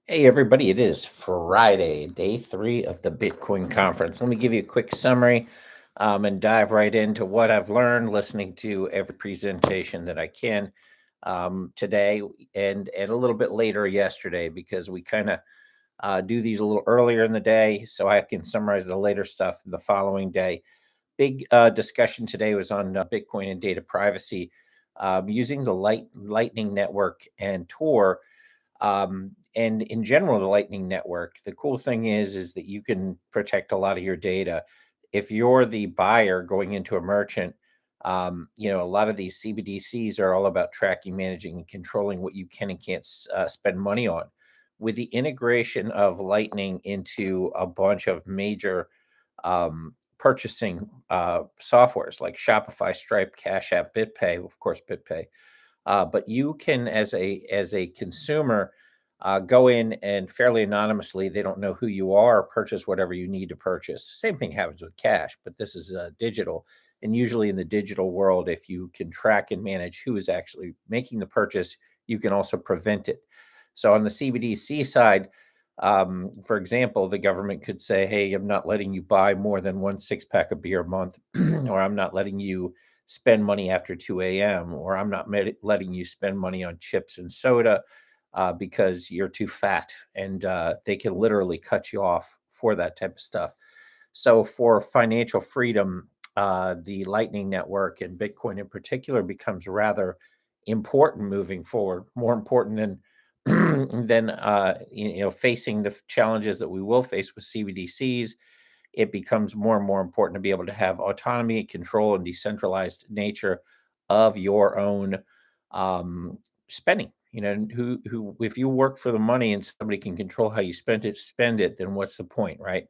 Hey, everybody, it is Friday, day three of the Bitcoin conference. Let me give you a quick summary and dive right into what I've learned listening to every presentation that I can today and a little bit later yesterday because we kind of do these a little earlier in the day so I can summarize the later stuff the following day. Big discussion today was on Bitcoin and data privacy using the Lightning Network and Tor and in general the lightning network. The cool thing is that you can protect a lot of your data if you're the buyer going into a merchant. A lot of these CBDCs are all about tracking, managing, and controlling what you can and can't spend money on. With the integration of lightning into a bunch of major purchasing softwares like Shopify, Stripe, Cash App, Bitpay, of course Bitpay, but you can, as a consumer, go in and fairly anonymously, they don't know who you are, purchase whatever you need to purchase. Same thing happens with cash, but this is digital. And usually in the digital world, if you can track and manage who is actually making the purchase, you can also prevent it. So on the CBDC side, for example, the government could say, hey, I'm not letting you buy more than 1 6-pack of beer a month, or I'm not letting you spend money after 2 a.m., or I'm not letting you spend money on chips and soda because you're too fat. And they can literally cut you off for that type of stuff. So, for financial freedom, the Lightning Network and Bitcoin in particular becomes rather important moving forward, more important than than facing the challenges that we will face with CBDCs. It becomes more and more important to be able to have autonomy, control, and decentralized nature of your own spending. Who if you work for the money and somebody can control how you spend it, then what's the point, right?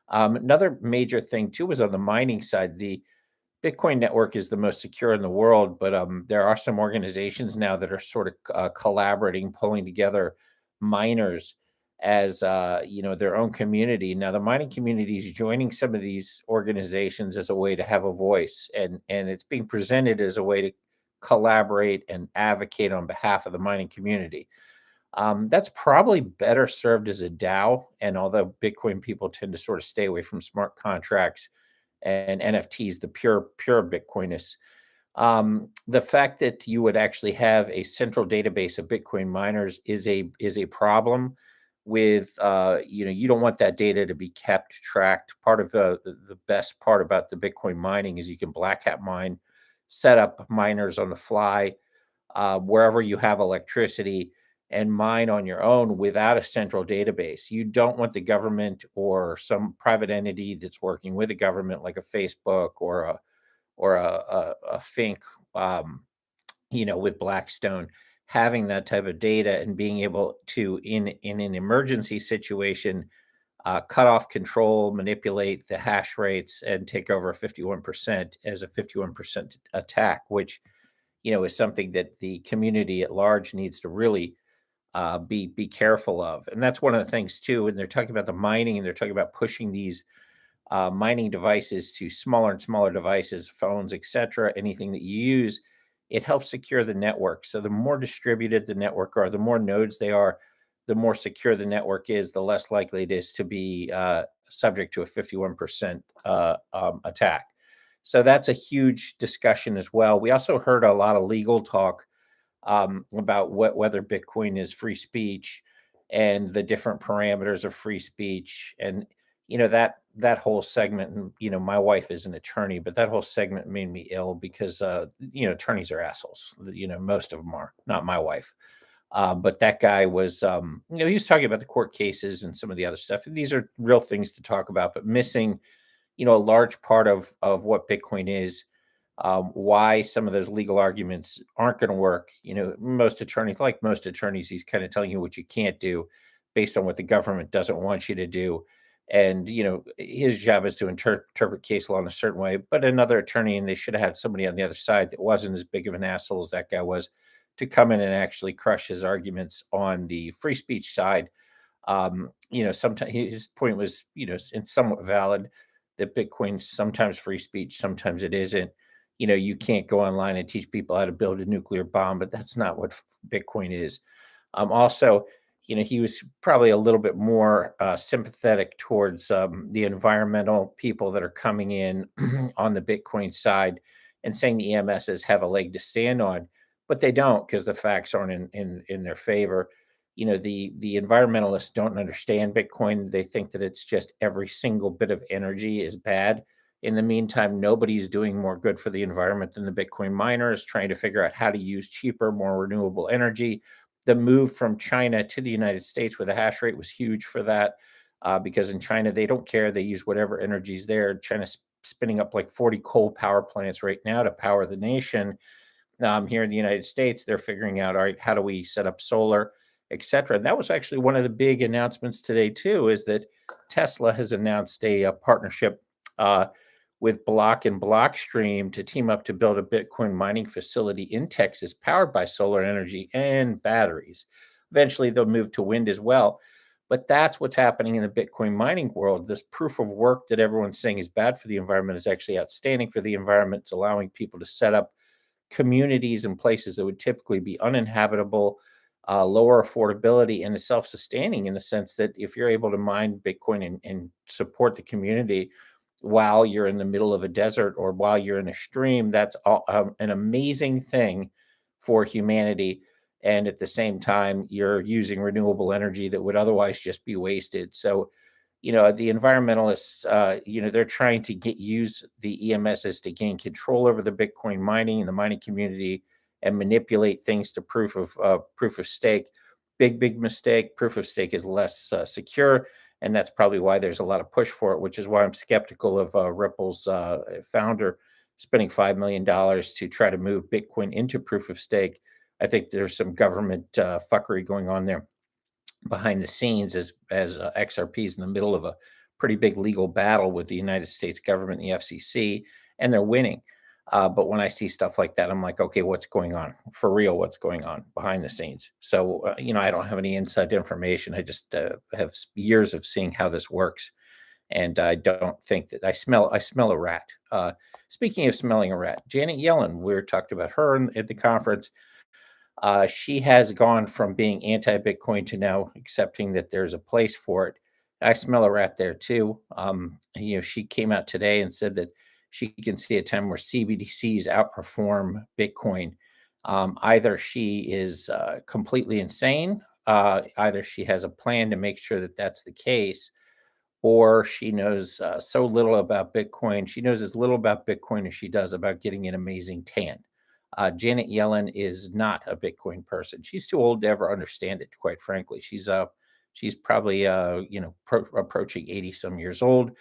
Another major thing too is on the mining side. The Bitcoin network is the most secure in the world, but there are some organizations now that are sort of collaborating, pulling together miners as their own community. Now, the mining community is joining some of these organizations as a way to have a voice, and it's being presented as a way to collaborate and advocate on behalf of the mining community. That's probably better served as a DAO. And although Bitcoin people tend to sort of stay away from smart contracts and NFTs, the pure Bitcoinists, the fact that you would actually have a central database of Bitcoin miners is a problem. With you don't want that data to be kept tracked. Part of the best part about the Bitcoin mining is you can black hat mine, set up miners on the fly wherever you have electricity and mine on your own without a central database. You don't want the government or some private entity that's working with the government, like a Facebook or a Fink, with Blackstone, having that type of data and being able to, in an emergency situation, cut off control, manipulate the hash rates, and take over 51% as a 51% attack, which is something that the community at large needs to really be careful of. And that's one of the things too. And they're talking about the mining, and they're talking about pushing these mining devices to smaller and smaller devices, phones, etc. Anything that you use, it helps secure the network. So the more distributed the network are, the more nodes they are, the more secure the network is, the less likely it is to be subject to a 51% attack. So that's a huge discussion as well. We also heard a lot of legal talk about whether Bitcoin is free speech and the different parameters of free speech. And that whole segment, and my wife is an attorney, but that whole segment made me ill because attorneys are assholes. Most of them are, not my wife. But that guy was, he was talking about the court cases and some of the other stuff. These are real things to talk about, but missing a large part of what Bitcoin is, why some of those legal arguments aren't going to work. Most attorneys, he's kind of telling you what you can't do based on what the government doesn't want you to do. And, his job is to interpret case law in a certain way. But another attorney, and they should have had somebody on the other side that wasn't as big of an asshole as that guy was, to come in and actually crush his arguments on the free speech side. Sometimes his point was, it's somewhat valid that Bitcoin's sometimes free speech, sometimes it isn't. You can't go online and teach people how to build a nuclear bomb, but that's not what Bitcoin is. Also, he was probably a little bit more sympathetic towards the environmental people that are coming in on the Bitcoin side and saying the EMSs have a leg to stand on, but they don't because the facts aren't in their favor. The environmentalists don't understand Bitcoin. They think that it's just every single bit of energy is bad. In the meantime, nobody's doing more good for the environment than the Bitcoin miners, trying to figure out how to use cheaper, more renewable energy. The move from China to the United States with a hash rate was huge for that, because in China, they don't care. They use whatever energy's there. China's spinning up like 40 coal power plants right now to power the nation. Here in the United States, they're figuring out, all right, how do we set up solar, et cetera. And that was actually one of the big announcements today, too, is that Tesla has announced a partnership uh, with Block and Blockstream to team up to build a Bitcoin mining facility in Texas powered by solar energy and batteries. Eventually, they'll move to wind as well. But that's what's happening in the Bitcoin mining world. This proof of work that everyone's saying is bad for the environment is actually outstanding for the environment. It's allowing people to set up communities and places that would typically be uninhabitable, lower affordability, and is self-sustaining in the sense that if you're able to mine Bitcoin and support the community while you're in the middle of a desert or while you're in a stream, that's an amazing thing for humanity. And at the same time, you're using renewable energy that would otherwise just be wasted. So, the environmentalists, they're trying to use the EMSs to gain control over the Bitcoin mining and the mining community and manipulate things to proof of stake. Big mistake. Proof of stake is less secure, and that's probably why there's a lot of push for it. Which is why I'm skeptical of Ripple's founder spending $5 million to try to move Bitcoin into proof of stake. I think there's some government fuckery going on there behind the scenes as XRP is in the middle of a pretty big legal battle with the United States government and the FCC, and they're winning. But when I see stuff like that, I'm like, okay, what's going on for real? What's going on behind the scenes? So, I don't have any inside information. I just have years of seeing how this works, and I don't think that I smell a rat. Speaking of smelling a rat, Janet Yellen, we talked about her at the conference. She has gone from being anti-Bitcoin to now accepting that there's a place for it. I smell a rat there too. She came out today and said that she can see a time where CBDCs outperform Bitcoin. Either she is completely insane, either she has a plan to make sure that that's the case, or she knows so little about Bitcoin. She knows as little about Bitcoin as she does about getting an amazing tan. Janet Yellen is not a Bitcoin person. She's too old to ever understand it, quite frankly. She's probably approaching 80 some years old.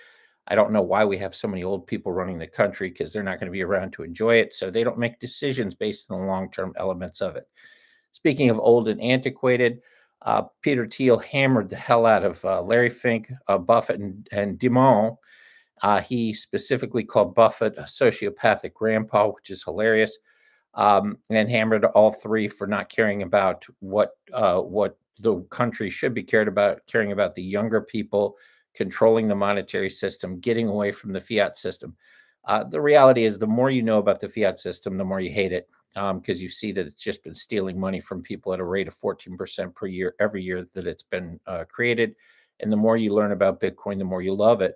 I don't know why we have so many old people running the country because they're not going to be around to enjoy it. So they don't make decisions based on the long-term elements of it. Speaking of old and antiquated, Peter Thiel hammered the hell out of Larry Fink, Buffett, and Dimon. He specifically called Buffett a sociopathic grandpa, which is hilarious, and hammered all three for not caring about what the country should be caring about the younger people, controlling the monetary system, getting away from the fiat system. The reality is, the more you know about the fiat system, the more you hate it, because you see that it's just been stealing money from people at a rate of 14% per year every year that it's been created. And the more you learn about Bitcoin, the more you love it.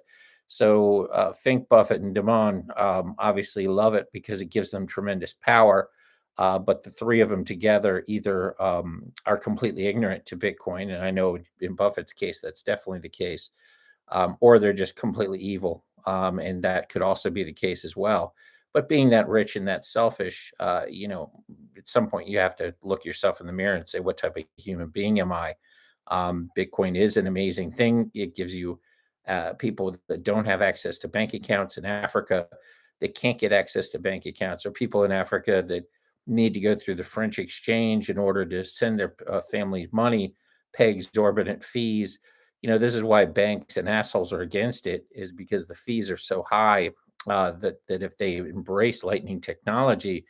So Fink, Buffett, and Dimon obviously love it because it gives them tremendous power. But the three of them together either are completely ignorant to Bitcoin, and I know in Buffett's case that's definitely the case, or they're just completely evil, and that could also be the case as well. But being that rich and that selfish, at some point you have to look yourself in the mirror and say, what type of human being am I? Bitcoin is an amazing thing. It gives you people that don't have access to bank accounts in Africa, that can't get access to bank accounts, or people in Africa that need to go through the French exchange in order to send their families money, pay exorbitant fees. This is why banks and assholes are against it, is because the fees are so high that if they embrace Lightning technology,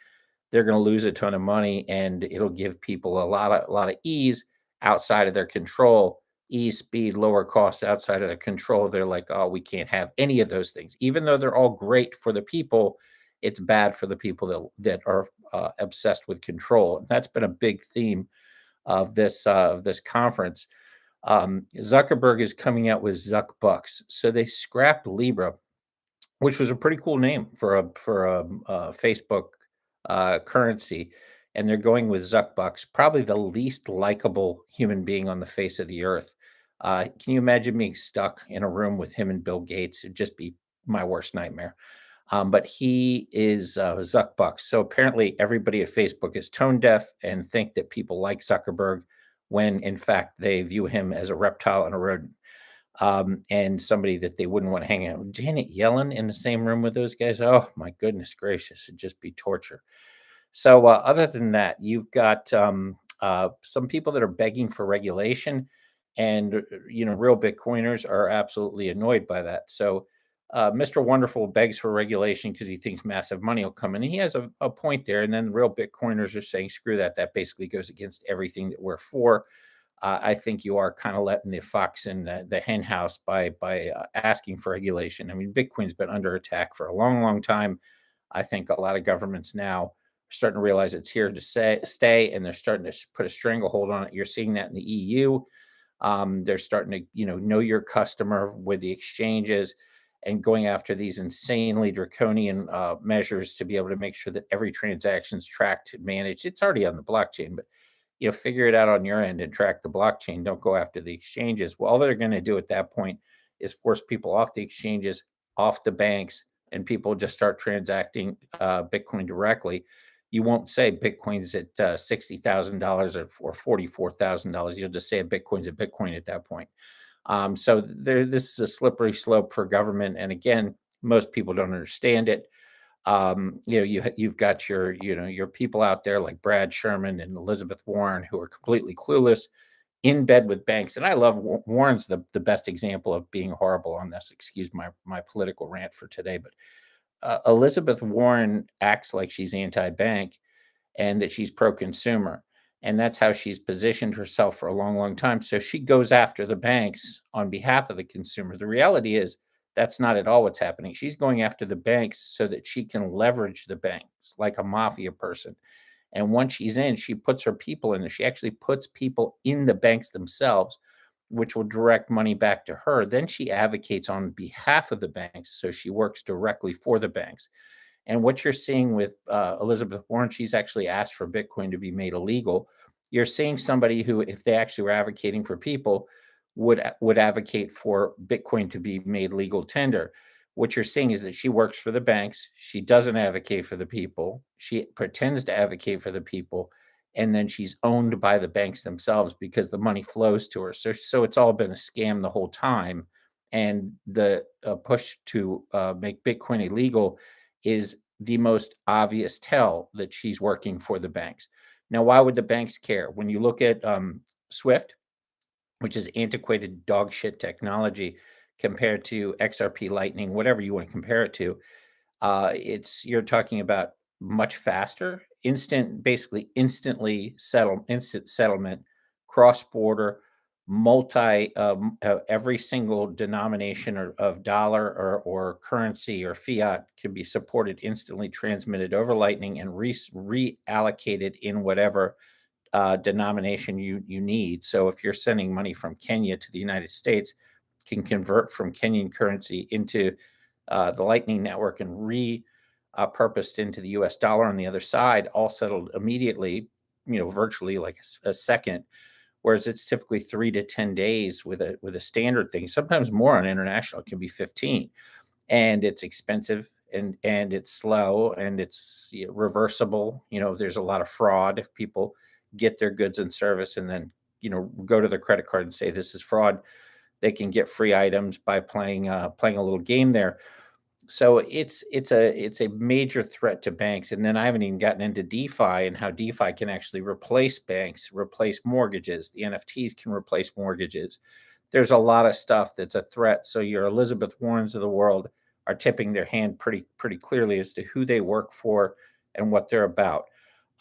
they're going to lose a ton of money, and it'll give people a lot of ease outside of their control. Ease, speed, lower costs outside of their control. They're like, oh, we can't have any of those things, even though they're all great for the people. It's bad for the people that are obsessed with control. And that's been a big theme of this conference. Zuckerberg is coming out with Zuck Bucks. So they scrapped Libra, which was a pretty cool name for a Facebook currency, and they're going with Zuck Bucks, probably the least likable human being on the face of the earth. Can you imagine being stuck in a room with him and Bill Gates? It'd just be my worst nightmare. But he is Zuck Bucks. So apparently, everybody at Facebook is tone deaf and think that people like Zuckerberg, when in fact they view him as a reptile and a rodent, and somebody that they wouldn't want to hang out with. Janet Yellen in the same room with those guys. Oh my goodness gracious, it'd just be torture. So other than that, you've got some people that are begging for regulation, and real Bitcoiners are absolutely annoyed by that. So Mr. Wonderful begs for regulation because he thinks massive money will come in. And he has a point there. And then real Bitcoiners are saying, screw that. That basically goes against everything that we're for. I think you are kind of letting the fox in the hen house by asking for regulation. I mean, Bitcoin's been under attack for a long, long time. I think a lot of governments now are starting to realize it's here to stay, and they're starting to put a stranglehold on it. You're seeing that in the EU. They're starting to, know your customer with the exchanges and going after these insanely draconian measures to be able to make sure that every transaction is tracked and managed. It's already on the blockchain, but figure it out on your end and track the blockchain. Don't go after the exchanges. Well, all they're going to do at that point is force people off the exchanges, off the banks, and people just start transacting Bitcoin directly. You won't say Bitcoin's at $60,000 or $44,000. You'll just say Bitcoin's a Bitcoin at that point. So this is a slippery slope for government. And again, most people don't understand it. You've got your people out there like Brad Sherman and Elizabeth Warren who are completely clueless, in bed with banks. And I love Warren's the best example of being horrible on this. Excuse my political rant for today, but Elizabeth Warren acts like she's anti-bank and that she's pro-consumer. And that's how she's positioned herself for a long, long time. So she goes after the banks on behalf of the consumer. The reality is that's not at all what's happening. She's going after the banks so that she can leverage the banks like a mafia person. And once she's in, she puts her people in there. She actually puts people in the banks themselves, which will direct money back to her. Then she advocates on behalf of the banks. So she works directly for the banks. And what you're seeing with Elizabeth Warren, she's actually asked for Bitcoin to be made illegal. You're seeing somebody who, if they actually were advocating for people, would advocate for Bitcoin to be made legal tender. What you're seeing is that she works for the banks. She doesn't advocate for the people. She pretends to advocate for the people, and then she's owned by the banks themselves because the money flows to her. So it's all been a scam the whole time. And the push to make Bitcoin illegal is the most obvious tell that she's working for the banks. Now, why would the banks care? When you look at Swift, which is antiquated dog shit technology compared to XRP Lightning, whatever you want to compare it to, you're talking about much faster, basically instant settlement, cross border, every single denomination of dollar or currency or fiat can be supported instantly, transmitted over Lightning, and reallocated in whatever denomination you need. So if you're sending money from Kenya to the United States, can convert from Kenyan currency into the Lightning Network and purposed into the US dollar on the other side, all settled immediately, virtually like a second. Whereas it's typically 3 to 10 days with a standard thing. Sometimes more on international, it can be 15. And it's expensive and it's slow and it's reversible. There's a lot of fraud if people get their goods and service and then, go to their credit card and say this is fraud. They can get free items by playing a little game there. So it's a major threat to banks. And then I haven't even gotten into DeFi and how DeFi can actually replace banks, replace mortgages. The NFTs can replace mortgages. There's a lot of stuff that's a threat. So your Elizabeth Warrens of the world are tipping their hand pretty clearly as to who they work for and what they're about.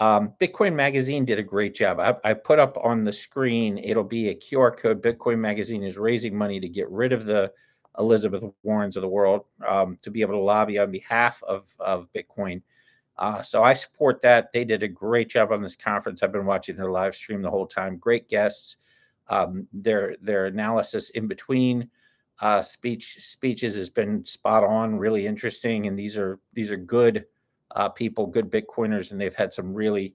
Bitcoin Magazine did a great job. I put up on the screen, it'll be a QR code. Bitcoin Magazine is raising money to get rid of the Elizabeth Warrens of the world, to be able to lobby on behalf of Bitcoin. So I support that. They did a great job on this conference. I've been watching their live stream the whole time. Great guests. Their analysis in between speeches has been spot on, really interesting, and these are good people, good Bitcoiners, and they've had some really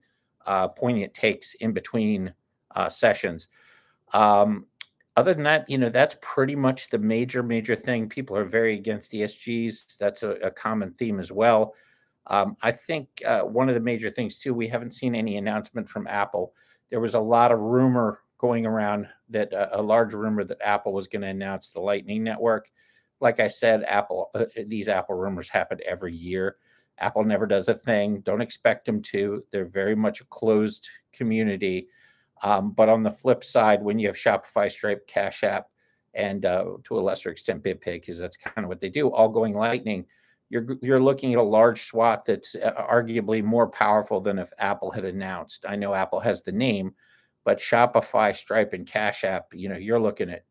poignant takes in between sessions. Um, Other than that, that's pretty much the major thing. People are very against ESGs. That's a common theme as well. I think one of the major things too, we haven't seen any announcement from Apple. There was a lot of rumor going around that a large rumor that Apple was going to announce the Lightning Network. Like I said, these Apple rumors happen every year. Apple never does a thing. Don't expect them to. They're very much a closed community. But on the flip side, when you have Shopify, Stripe, Cash App, and to a lesser extent Bitpay, because that's kind of what they do, all going Lightning, you're looking at a large swath that's arguably more powerful than if Apple had announced. I know Apple has the name, but Shopify, Stripe, and Cash App, you're looking at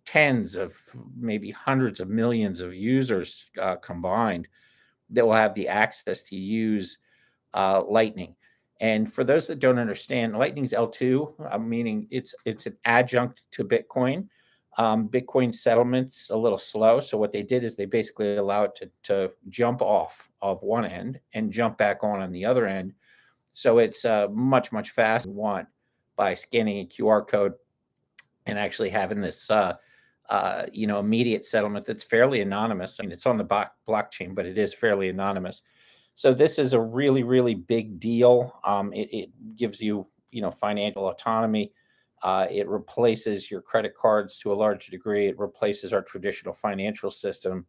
tens of maybe hundreds of millions of users combined that will have the access to use Lightning. And for those that don't understand, Lightning's L2, meaning it's an adjunct to Bitcoin. Bitcoin settlement's a little slow. So what they did is they basically allow it to jump off of one end and jump back on the other end. So it's much faster than you want by scanning a QR code and actually having this immediate settlement that's fairly anonymous. I mean, it's on the blockchain, but it is fairly anonymous. So this is a really big deal. It gives you, financial autonomy. It replaces your credit cards to a large degree. It replaces our traditional financial system,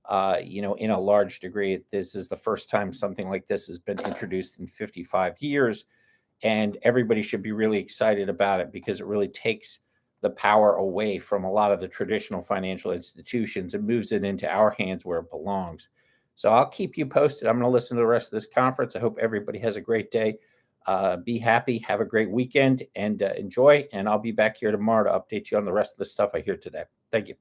in a large degree. This is the first time something like this has been introduced in 55 years. And everybody should be really excited about it because it really takes the power away from a lot of the traditional financial institutions and moves it into our hands where it belongs. So I'll keep you posted. I'm going to listen to the rest of this conference. I hope everybody has a great day. Be happy, have a great weekend, and enjoy. And I'll be back here tomorrow to update you on the rest of the stuff I hear today. Thank you.